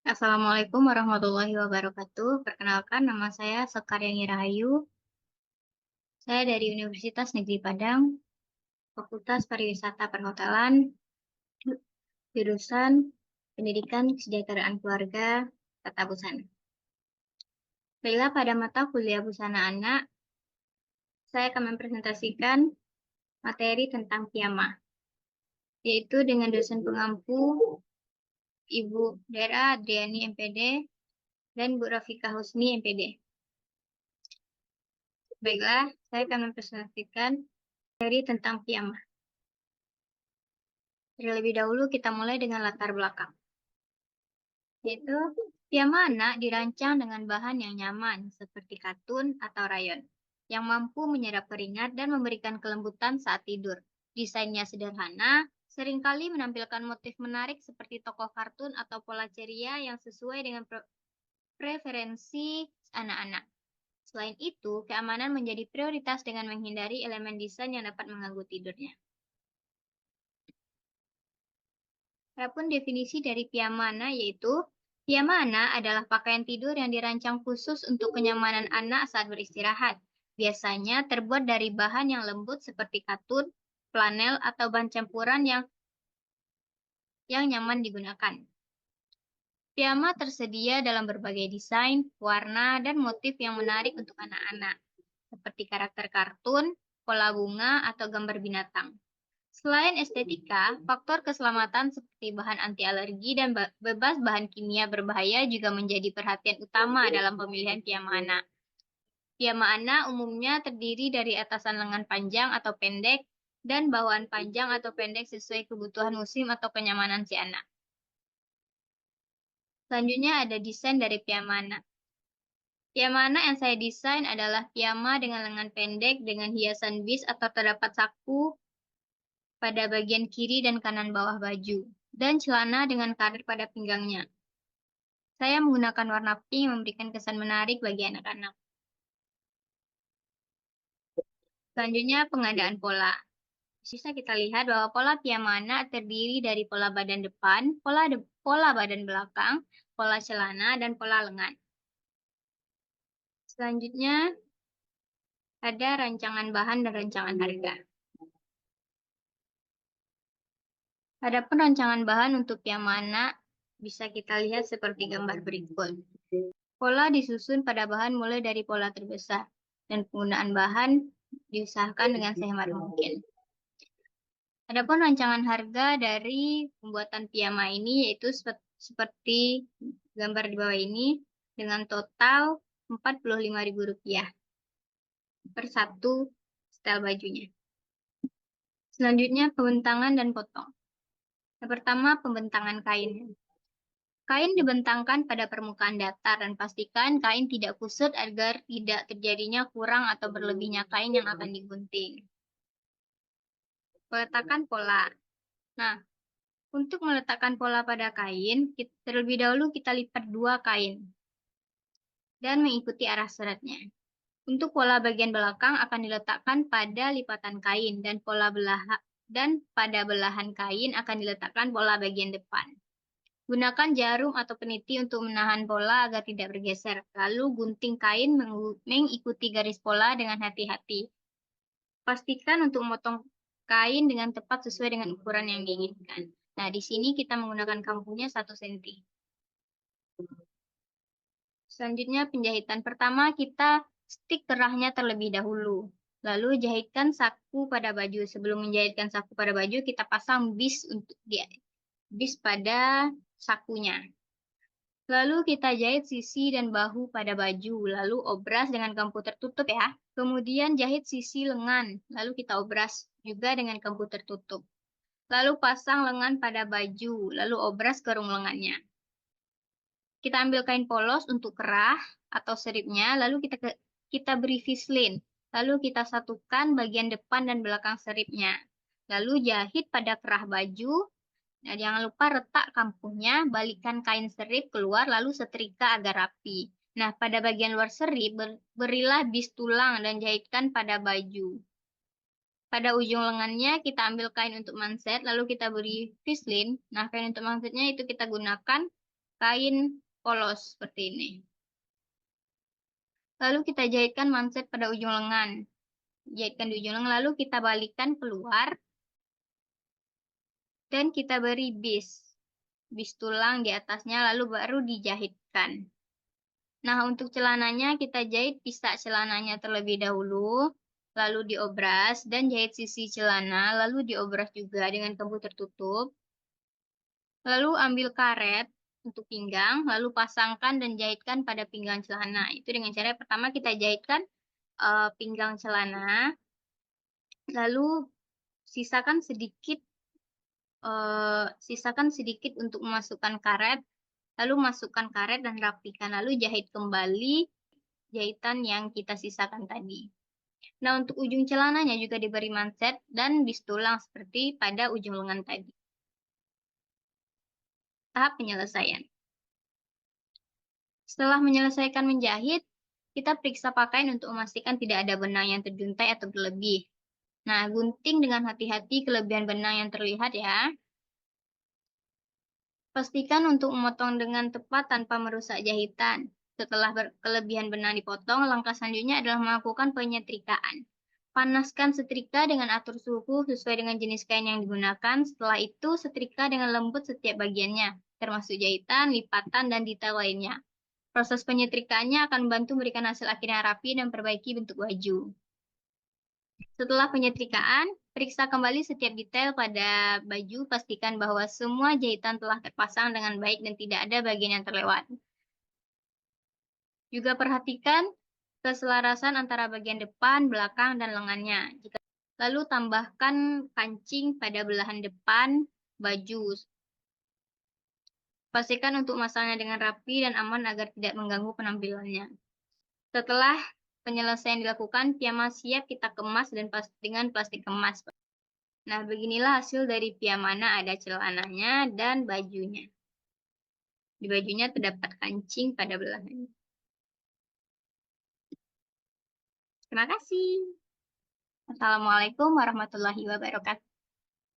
Assalamualaikum warahmatullahi wabarakatuh. Perkenalkan, nama saya Sekaryani Rahayu. Saya dari Universitas Negeri Padang, Fakultas Pariwisata Perhotelan, jurusan Pendidikan Kesejahteraan Keluarga, Tata Busana. Baiklah, pada mata kuliah Busana Anak, saya akan mempresentasikan materi tentang piyama, yaitu dengan dosen pengampu Ibu Dera Adriani MPD dan Bu Rafika Husni MPD. Baiklah, saya akan mempresentasikan materi tentang piyama. Terlebih dahulu kita mulai dengan latar belakang, yaitu piyama anak dirancang dengan bahan yang nyaman seperti katun atau rayon, yang mampu menyerap keringat dan memberikan kelembutan saat tidur. Desainnya sederhana, seringkali menampilkan motif menarik seperti tokoh kartun atau pola ceria yang sesuai dengan preferensi anak-anak. Selain itu, keamanan menjadi prioritas dengan menghindari elemen desain yang dapat mengganggu tidurnya. Adapun definisi dari piyamana yaitu piyamana adalah pakaian tidur yang dirancang khusus untuk kenyamanan anak saat beristirahat. Biasanya terbuat dari bahan yang lembut seperti katun, flanel, atau bahan campuran yang nyaman digunakan. Piyama tersedia dalam berbagai desain, warna, dan motif yang menarik untuk anak-anak, seperti karakter kartun, pola bunga, atau gambar binatang. Selain estetika, faktor keselamatan seperti bahan anti alergi dan bebas bahan kimia berbahaya juga menjadi perhatian utama dalam pemilihan piyama anak. Piyama anak umumnya terdiri dari atasan lengan panjang atau pendek dan bawahan panjang atau pendek sesuai kebutuhan musim atau kenyamanan si anak. Selanjutnya ada desain dari piyama anak. Piyama anak yang saya desain adalah piyama dengan lengan pendek dengan hiasan bis atau terdapat saku pada bagian kiri dan kanan bawah baju, dan celana dengan karet pada pinggangnya. Saya menggunakan warna pink yang memberikan kesan menarik bagi anak-anak. Selanjutnya, pengadaan pola. Sisa kita lihat bahwa pola piyama anak terdiri dari pola badan depan, pola badan belakang, pola celana, dan pola lengan. Selanjutnya, ada rancangan bahan dan rancangan harga. Adapun rancangan bahan untuk piyama anak bisa kita lihat seperti gambar berikut. Pola disusun pada bahan mulai dari pola terbesar, dan penggunaan bahan diusahakan dengan sehemat mungkin. Adapun rancangan harga dari pembuatan piyama ini yaitu seperti gambar di bawah ini dengan total Rp45.000 per satu setel bajunya. Selanjutnya pembentangan dan potong. Yang pertama, pembentangan kain. Kain dibentangkan pada permukaan datar dan pastikan kain tidak kusut agar tidak terjadinya kurang atau berlebihnya kain yang akan digunting. Peletakan pola. Nah, untuk meletakkan pola pada kain, terlebih dahulu kita lipat dua kain dan mengikuti arah seratnya. Untuk pola bagian belakang akan diletakkan pada lipatan kain dan pada belahan kain akan diletakkan pola bagian depan. Gunakan jarum atau peniti untuk menahan pola agar tidak bergeser. Lalu gunting kain mengikuti garis pola dengan hati-hati. Pastikan untuk memotong kain dengan tepat sesuai dengan ukuran yang diinginkan. Nah, di sini kita menggunakan kampunya 1 cm. Selanjutnya penjahitan. Pertama kita stik kerahnya terlebih dahulu. Lalu jahitkan saku pada baju. Sebelum menjahitkan saku pada baju, kita pasang bis pada sakunya. Lalu kita jahit sisi dan bahu pada baju. Lalu obras dengan kampu tertutup ya. Kemudian jahit sisi lengan. Lalu kita obras juga dengan kampu tertutup. Lalu pasang lengan pada baju. Lalu obras kerung lengannya. Kita ambil kain polos untuk kerah atau seripnya. Lalu kita beri fislin. Lalu kita satukan bagian depan dan belakang seripnya. Lalu jahit pada kerah baju. Nah, jangan lupa retak kampuhnya, balikkan kain serip keluar, lalu setrika agar rapi. Nah, pada bagian luar serip, berilah bis tulang dan jahitkan pada baju. Pada ujung lengannya, kita ambil kain untuk manset, lalu kita beri fislin. Nah, kain untuk mansetnya itu kita gunakan kain polos seperti ini. Lalu kita jahitkan manset pada ujung lengan. Jahitkan di ujung lengan, lalu kita balikkan keluar. Dan kita beri bis tulang di atasnya, lalu baru dijahitkan. Nah, untuk celananya kita jahit pisak celananya terlebih dahulu, lalu diobras, dan jahit sisi celana, lalu diobras juga dengan kembu tertutup. Lalu ambil karet untuk pinggang, lalu pasangkan dan jahitkan pada pinggang celana. Itu dengan cara pertama kita jahitkan pinggang celana, lalu sisakan sedikit untuk memasukkan karet, lalu masukkan karet dan rapikan, lalu jahit kembali jahitan yang kita sisakan tadi. Nah, untuk ujung celananya juga diberi manset dan bis tulang seperti pada ujung lengan tadi. Tahap penyelesaian. Setelah menyelesaikan menjahit, kita periksa pakaian untuk memastikan tidak ada benang yang terjuntai atau berlebih. Nah, gunting dengan hati-hati kelebihan benang yang terlihat ya. Pastikan untuk memotong dengan tepat tanpa merusak jahitan. Setelah kelebihan benang dipotong, langkah selanjutnya adalah melakukan penyetrikaan. Panaskan setrika dengan atur suhu sesuai dengan jenis kain yang digunakan. Setelah itu, setrika dengan lembut setiap bagiannya, termasuk jahitan, lipatan, dan detail lainnya. Proses penyetrikaannya akan membantu memberikan hasil akhir yang rapi dan perbaiki bentuk baju. Setelah penyetrikaan, periksa kembali setiap detail pada baju, pastikan bahwa semua jahitan telah terpasang dengan baik dan tidak ada bagian yang terlewat. Juga perhatikan keselarasan antara bagian depan, belakang, dan lengannya. Lalu tambahkan kancing pada belahan depan baju. Pastikan untuk memasangnya dengan rapi dan aman agar tidak mengganggu penampilannya. Setelah penyelesaian dilakukan, piyama siap kita kemas dengan plastik kemas. Nah, beginilah hasil dari piyamana, ada celananya dan bajunya. Di bajunya terdapat kancing pada belahannya. Terima kasih. Assalamualaikum warahmatullahi wabarakatuh.